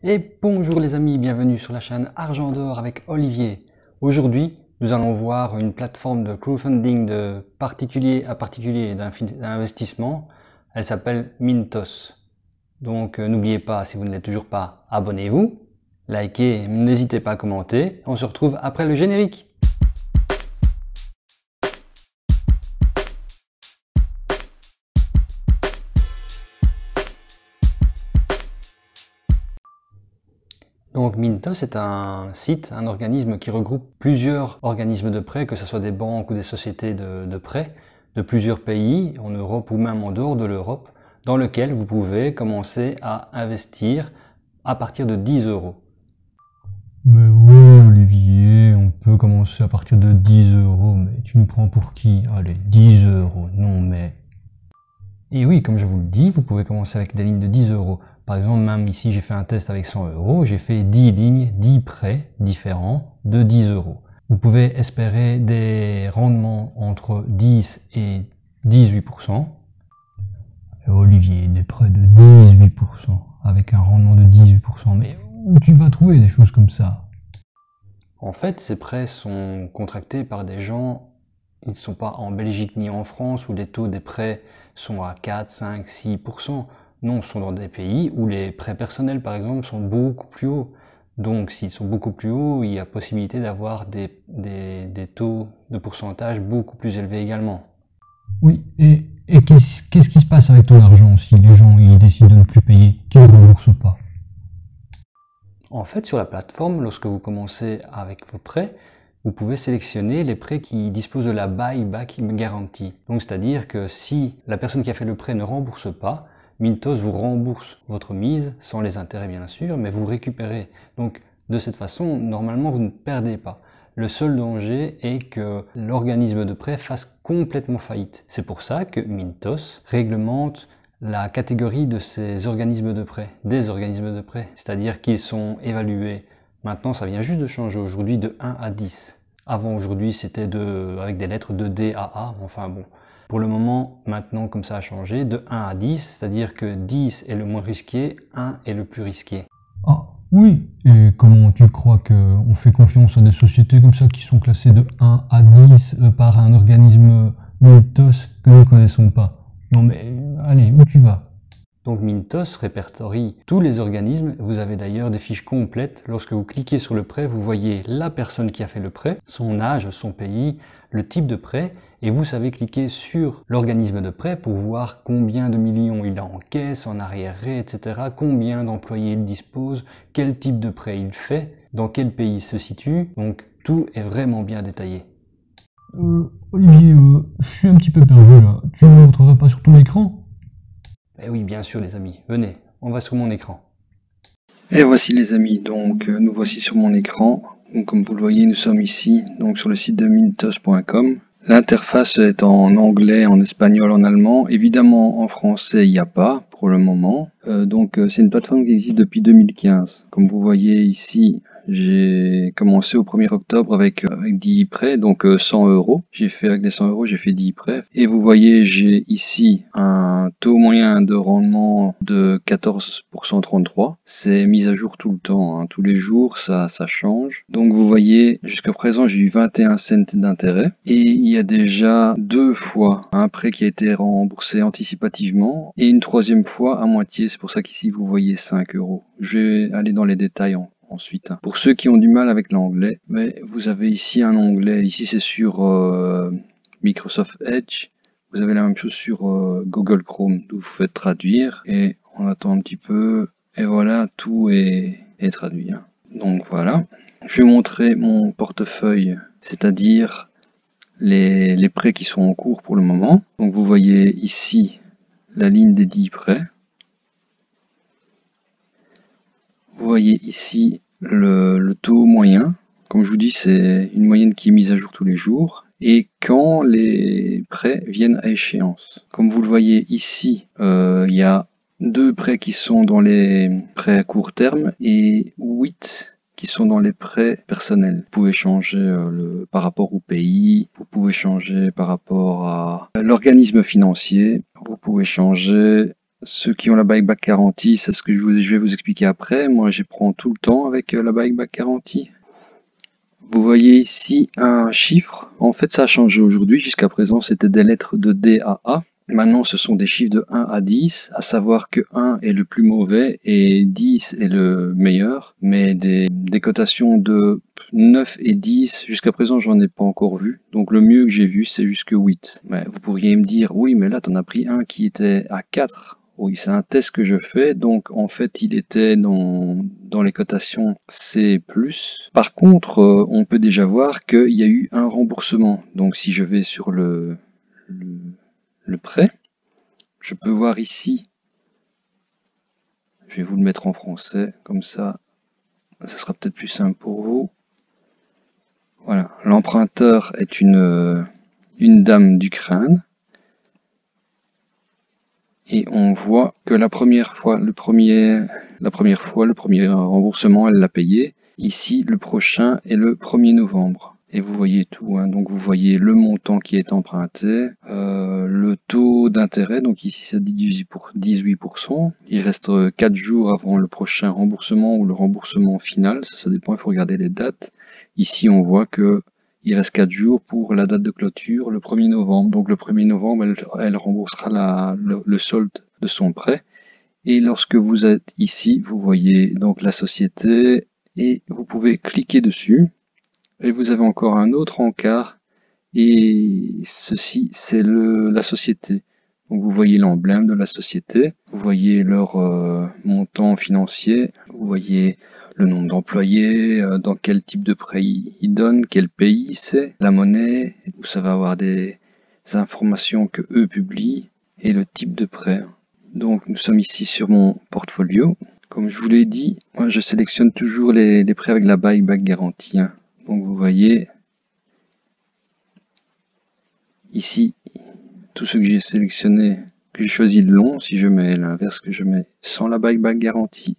Et bonjour les amis, bienvenue sur la chaîne Argent d'Or avec Olivier. Aujourd'hui, nous allons voir une plateforme de crowdfunding de particulier à particulier d'investissement. Elle s'appelle Mintos. Donc n'oubliez pas, si vous ne l'êtes toujours pas, abonnez-vous, likez, n'hésitez pas à commenter. On se retrouve après le générique. Donc Mintos est un site, un organisme qui regroupe plusieurs organismes de prêt, que ce soit des banques ou des sociétés de prêt, de plusieurs pays, en Europe ou même en dehors de l'Europe, dans lequel vous pouvez commencer à investir à partir de 10 euros. Mais oui, Olivier, on peut commencer à partir de 10 euros, mais tu nous prends pour qui? Allez, 10 euros, non mais... Et oui, comme je vous le dis, vous pouvez commencer avec des lignes de 10 euros. Par exemple, même ici, j'ai fait un test avec 100 euros, j'ai fait 10 lignes, 10 prêts différents de 10 euros. Vous pouvez espérer des rendements entre 10 et 18%. Et Olivier, des prêts de 18%, avec un rendement de 18%, mais où tu vas trouver des choses comme ça? En fait, ces prêts sont contractés par des gens, ils ne sont pas en Belgique ni en France où les taux des prêts sont à 4, 5, 6%. Non, ce sont dans des pays où les prêts personnels, par exemple, sont beaucoup plus hauts. Donc, s'ils sont beaucoup plus hauts, il y a possibilité d'avoir des taux de pourcentage beaucoup plus élevés également. Oui, et qu'est-ce qui se passe avec ton argent si les gens ils décident de ne plus payer, qu'ils ne remboursent pas? En fait, sur la plateforme, lorsque vous commencez avec vos prêts, vous pouvez sélectionner les prêts qui disposent de la buyback guarantee. Donc, c'est-à-dire que si la personne qui a fait le prêt ne rembourse pas, Mintos vous rembourse votre mise, sans les intérêts bien sûr, mais vous récupérez. Donc, de cette façon, normalement, vous ne perdez pas. Le seul danger est que l'organisme de prêt fasse complètement faillite. C'est pour ça que Mintos réglemente la catégorie de ces organismes de prêt, des organismes de prêt, c'est-à-dire qu'ils sont évalués. Maintenant, ça vient juste de changer aujourd'hui de 1 à 10. Avant, aujourd'hui, c'était avec des lettres de D à A, enfin bon. Pour le moment, maintenant, comme ça a changé, de 1 à 10, c'est-à-dire que 10 est le moins risqué, 1 est le plus risqué. Ah oui, et comment tu crois qu'on fait confiance à des sociétés comme ça qui sont classées de 1 à 10 par un organisme Mintos que nous ne connaissons pas? Non mais, allez, où tu vas? Donc Mintos répertorie tous les organismes. Vous avez d'ailleurs des fiches complètes. Lorsque vous cliquez sur le prêt, vous voyez la personne qui a fait le prêt, son âge, son pays, le type de prêt, et vous savez cliquer sur l'organisme de prêt pour voir combien de millions il a en caisse, en arriéré, etc. Combien d'employés il dispose, quel type de prêt il fait, dans quel pays il se situe. Donc tout est vraiment bien détaillé. Olivier, je suis un petit peu perdu là. Tu ne me montrerais pas sur ton écran? Eh oui, bien sûr les amis, venez, on va sur mon écran. Et voici les amis, donc nous voici sur mon écran. Donc, comme vous le voyez, nous sommes ici donc sur le site de mintos.com. L'interface est en anglais, en espagnol, en allemand. Évidemment, en français, il n'y a pas pour le moment. C'est une plateforme qui existe depuis 2015. Comme vous voyez ici, j'ai commencé au 1er octobre avec 10 prêts, donc 100 euros. J'ai fait avec les 100 euros, j'ai fait 10 prêts. Et vous voyez, j'ai ici un taux moyen de rendement de 14,33%. C'est mis à jour tout le temps, hein. Tous les jours, ça change. Donc vous voyez, jusqu'à présent, j'ai eu 21 cents d'intérêt. Et il y a déjà 2 fois un prêt qui a été remboursé anticipativement et une 3e fois à moitié. C'est pour ça qu'ici, vous voyez 5 euros. Je vais aller dans les détails ensuite. Pour ceux qui ont du mal avec l'anglais, mais vous avez ici un onglet. Ici, c'est sur Microsoft Edge. Vous avez la même chose sur Google Chrome. Vous faites traduire et on attend un petit peu. Et voilà, tout est traduit. Donc voilà. Je vais montrer mon portefeuille, c'est-à-dire les prêts qui sont en cours pour le moment. Donc vous voyez ici la ligne des 10 prêts. Vous voyez ici le taux moyen. Comme je vous dis, c'est une moyenne qui est mise à jour tous les jours. Et quand les prêts viennent à échéance. Comme vous le voyez ici, il y a 2 prêts qui sont dans les prêts à court terme et 8 qui sont dans les prêts personnels. Vous pouvez changer par rapport au pays, vous pouvez changer par rapport à l'organisme financier, vous pouvez changer Ceux qui ont la buyback garantie, c'est ce que je vais vous expliquer après. Moi, je prends tout le temps avec la buyback garantie. Vous voyez ici un chiffre. En fait, ça a changé aujourd'hui. Jusqu'à présent, c'était des lettres de D à A. Maintenant, ce sont des chiffres de 1 à 10, à savoir que 1 est le plus mauvais et 10 est le meilleur. Mais des cotations de 9 et 10, jusqu'à présent, j'en ai pas encore vu. Donc, le mieux que j'ai vu, c'est jusque 8. Mais vous pourriez me dire, oui, mais là, t'en as pris un qui était à 4. Oui, c'est un test que je fais, donc en fait il était dans les cotations C+. Par contre, on peut déjà voir qu'il y a eu un remboursement. Donc si je vais sur le prêt, je peux voir ici, je vais vous le mettre en français, comme ça sera peut-être plus simple pour vous. Voilà, l'emprunteur est une dame d'Ukraine. Et on voit que le premier remboursement, elle l'a payé. Ici, le prochain est le 1er novembre. Et vous voyez tout, hein. Donc vous voyez le montant qui est emprunté, le taux d'intérêt, donc ici ça dit 18%. Il reste 4 jours avant le prochain remboursement ou le remboursement final, ça dépend, il faut regarder les dates. Ici on voit que il reste 4 jours pour la date de clôture, le 1er novembre. Donc le 1er novembre, elle remboursera le solde de son prêt. Et lorsque vous êtes ici, vous voyez donc la société et vous pouvez cliquer dessus. Et vous avez encore un autre encart. Et ceci, c'est la société. Donc vous voyez l'emblème de la société. Vous voyez leur montant financier. Vous voyez le nombre d'employés, dans quel type de prêt ils donnent, quel pays c'est, la monnaie, où ça va avoir des informations que eux publient, et le type de prêt. Donc nous sommes ici sur mon portfolio. Comme je vous l'ai dit, moi je sélectionne toujours les prêts avec la buyback garantie. Hein. Donc vous voyez, ici, tous ceux que j'ai sélectionnés, que j'ai choisi le long, si je mets l'inverse que je mets sans la buyback garantie,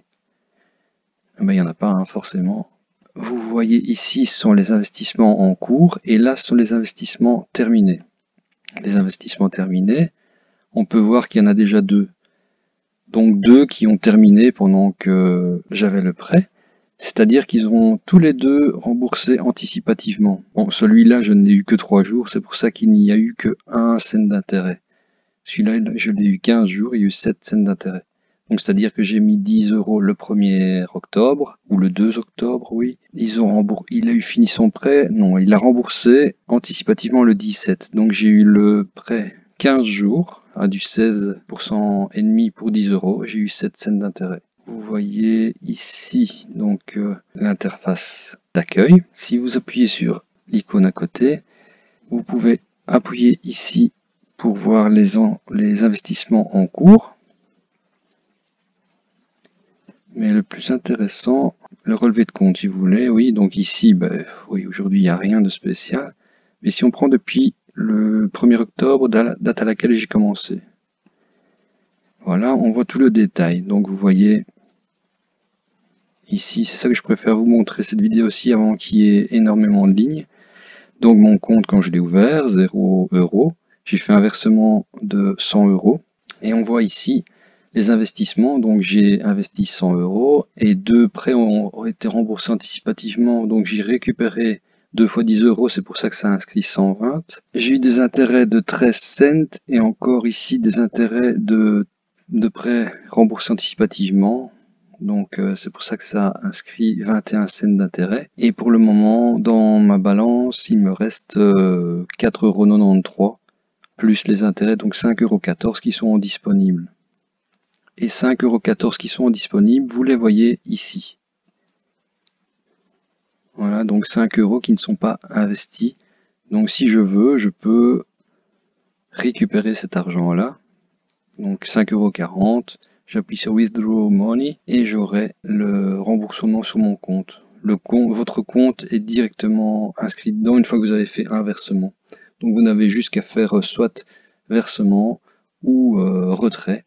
il n'y en a pas, hein, forcément. Vous voyez ici, ce sont les investissements en cours, et là, ce sont les investissements terminés. Les investissements terminés, on peut voir qu'il y en a déjà 2. Donc 2 qui ont terminé pendant que j'avais le prêt, c'est-à-dire qu'ils ont tous les 2 remboursé anticipativement. Bon, celui-là, je ne l'ai eu que 3 jours, c'est pour ça qu'il n'y a eu que 1 cent d'intérêt. Celui-là, je l'ai eu 15 jours, il y a eu 7 cents d'intérêt. Donc c'est-à-dire que j'ai mis 10 € le 1er octobre, ou le 2 octobre, oui. Il a eu fini son prêt, non, il a remboursé anticipativement le 17. Donc j'ai eu le prêt 15 jours, à du 16% et demi pour 10 €, j'ai eu 7 cents d'intérêt. Vous voyez ici donc l'interface d'accueil. Si vous appuyez sur l'icône à côté, vous pouvez appuyer ici pour voir les investissements en cours. Mais le plus intéressant, le relevé de compte, si vous voulez, oui, donc ici, oui, aujourd'hui, il n'y a rien de spécial. Mais si on prend depuis le 1er octobre, date à laquelle j'ai commencé, voilà, on voit tout le détail. Donc vous voyez, ici, c'est ça que je préfère vous montrer cette vidéo aussi avant qu'il y ait énormément de lignes. Donc mon compte, quand je l'ai ouvert, 0 €, j'ai fait un versement de 100 €. Et on voit ici les investissements, donc j'ai investi 100 € et 2 prêts ont été remboursés anticipativement, donc j'ai récupéré 2 fois 10 €, c'est pour ça que ça a inscrit 120. J'ai eu des intérêts de 13 cents et encore ici des intérêts de prêts remboursés anticipativement. Donc c'est pour ça que ça a inscrit 21 cents d'intérêt. Et pour le moment, dans ma balance, il me reste 4,93 € plus les intérêts, donc 5,14 € qui sont disponibles. Et 5,14 € qui sont disponibles, vous les voyez ici. Voilà, donc 5 € qui ne sont pas investis. Donc si je veux, je peux récupérer cet argent-là. Donc 5,40 €, j'appuie sur Withdraw Money et j'aurai le remboursement sur mon compte. Votre compte est directement inscrit dedans une fois que vous avez fait un versement. Donc vous n'avez juste qu'à faire soit versement ou retrait.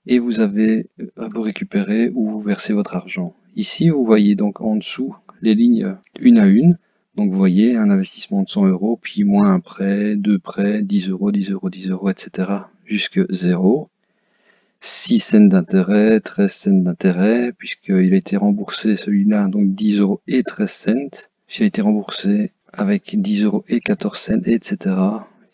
Et vous avez à vous récupérer ou vous verser votre argent. Ici, vous voyez donc en dessous les lignes une à une. Donc vous voyez un investissement de 100 €, puis moins un prêt, 2 prêts, 10 €, 10 €, 10 €, etc. jusque 0. 6 cents d'intérêt, 13 cents d'intérêt, puisqu'il a été remboursé celui-là, donc 10 € et 13 cents. J'ai été remboursé avec 10 € et 14 cents, etc.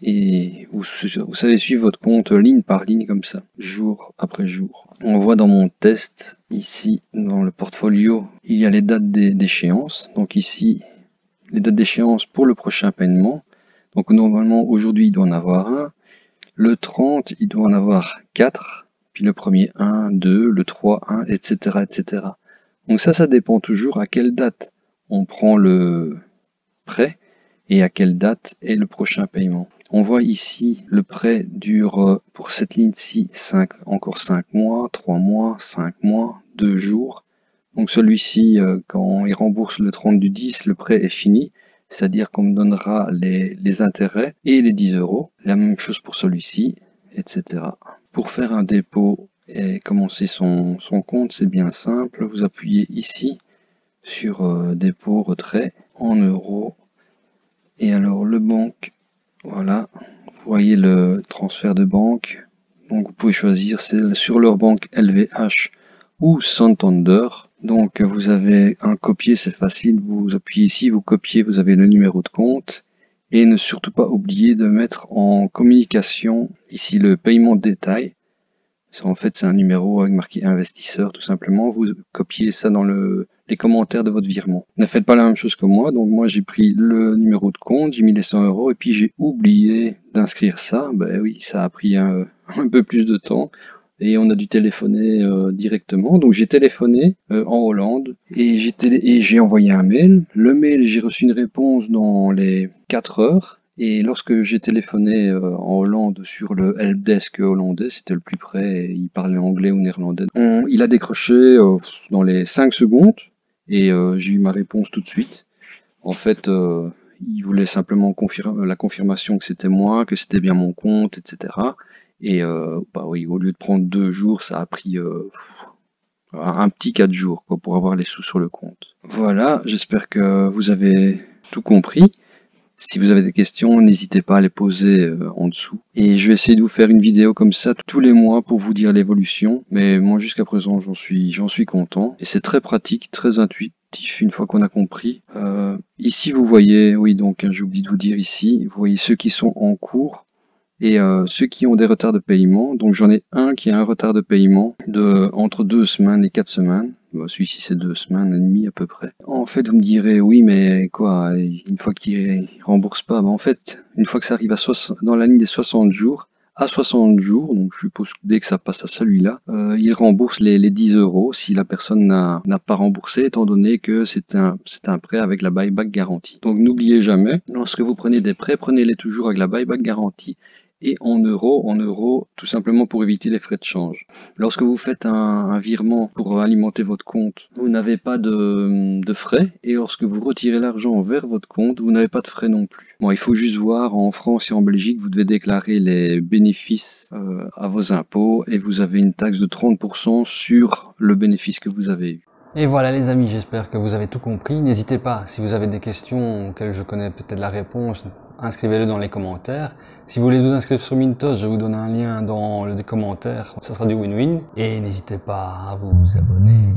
Et vous savez suivre votre compte ligne par ligne comme ça, jour après jour. On voit dans mon test, ici, dans le portfolio, il y a les dates d'échéance. Donc ici, les dates d'échéance pour le prochain paiement. Donc normalement, aujourd'hui, il doit en avoir un. Le 30, il doit en avoir 4. Puis le premier 1, 2, le 3, 1, etc., etc. Donc ça dépend toujours à quelle date on prend le prêt et à quelle date est le prochain paiement. On voit ici, le prêt dure pour cette ligne-ci encore 5 mois, 3 mois, 5 mois, 2 jours. Donc celui-ci, quand il rembourse le 30 du 10, le prêt est fini. C'est-à-dire qu'on me donnera les intérêts et les 10 €. La même chose pour celui-ci, etc. Pour faire un dépôt et commencer son compte, c'est bien simple. Vous appuyez ici sur dépôt, retrait en euros. Et alors le banque, voilà, vous voyez le transfert de banque. Donc vous pouvez choisir sur leur banque LVH ou Santander. Donc vous avez un copier, c'est facile, vous appuyez ici, vous copiez, vous avez le numéro de compte. Et ne surtout pas oublier de mettre en communication ici le paiement de détail. En fait, c'est un numéro avec marqué investisseur, tout simplement. Vous copiez ça dans les commentaires de votre virement. Ne faites pas la même chose que moi. Donc moi, j'ai pris le numéro de compte, j'ai mis les 100 € et puis j'ai oublié d'inscrire ça. Ben oui, ça a pris un peu plus de temps. Et on a dû téléphoner directement. Donc j'ai téléphoné en Hollande et j'ai envoyé un mail. Le mail, j'ai reçu une réponse dans les 4 heures. Et lorsque j'ai téléphoné en Hollande sur le helpdesk hollandais, c'était le plus près, il parlait anglais ou néerlandais. Il a décroché dans les 5 secondes et j'ai eu ma réponse tout de suite. En fait, il voulait simplement la confirmation que c'était moi, que c'était bien mon compte, etc. Et bah oui, au lieu de prendre 2 jours, ça a pris un petit 4 jours quoi, pour avoir les sous sur le compte. Voilà, j'espère que vous avez tout compris. Si vous avez des questions, n'hésitez pas à les poser en dessous. Et je vais essayer de vous faire une vidéo comme ça tous les mois pour vous dire l'évolution. Mais moi jusqu'à présent j'en suis content. Et c'est très pratique, très intuitif une fois qu'on a compris. Ici vous voyez, oui donc j'ai oublié de vous dire ici, vous voyez ceux qui sont en cours et ceux qui ont des retards de paiement. Donc j'en ai un qui a un retard de paiement de entre 2 semaines et 4 semaines. Bon, celui-ci c'est 2 semaines et demie à peu près. En fait vous me direz oui mais quoi, une fois qu'il rembourse pas, ben en fait une fois que ça arrive dans la ligne des 60 jours, à 60 jours, donc je suppose que dès que ça passe à celui-là, il rembourse les 10 € si la personne n'a pas remboursé, étant donné que c'est un prêt avec la buyback garantie. Donc n'oubliez jamais, lorsque vous prenez des prêts, prenez-les toujours avec la buyback garantie et en euros, tout simplement pour éviter les frais de change. Lorsque vous faites un virement pour alimenter votre compte, vous n'avez pas de frais, et lorsque vous retirez l'argent vers votre compte, vous n'avez pas de frais non plus. Bon, il faut juste voir, en France et en Belgique, vous devez déclarer les bénéfices à vos impôts, et vous avez une taxe de 30% sur le bénéfice que vous avez eu. Et voilà les amis, j'espère que vous avez tout compris. N'hésitez pas, si vous avez des questions auxquelles je connais peut-être la réponse, inscrivez-le dans les commentaires. Si vous voulez vous inscrire sur Mintos, je vous donne un lien dans les commentaires, ça sera du win-win. Et n'hésitez pas à vous abonner.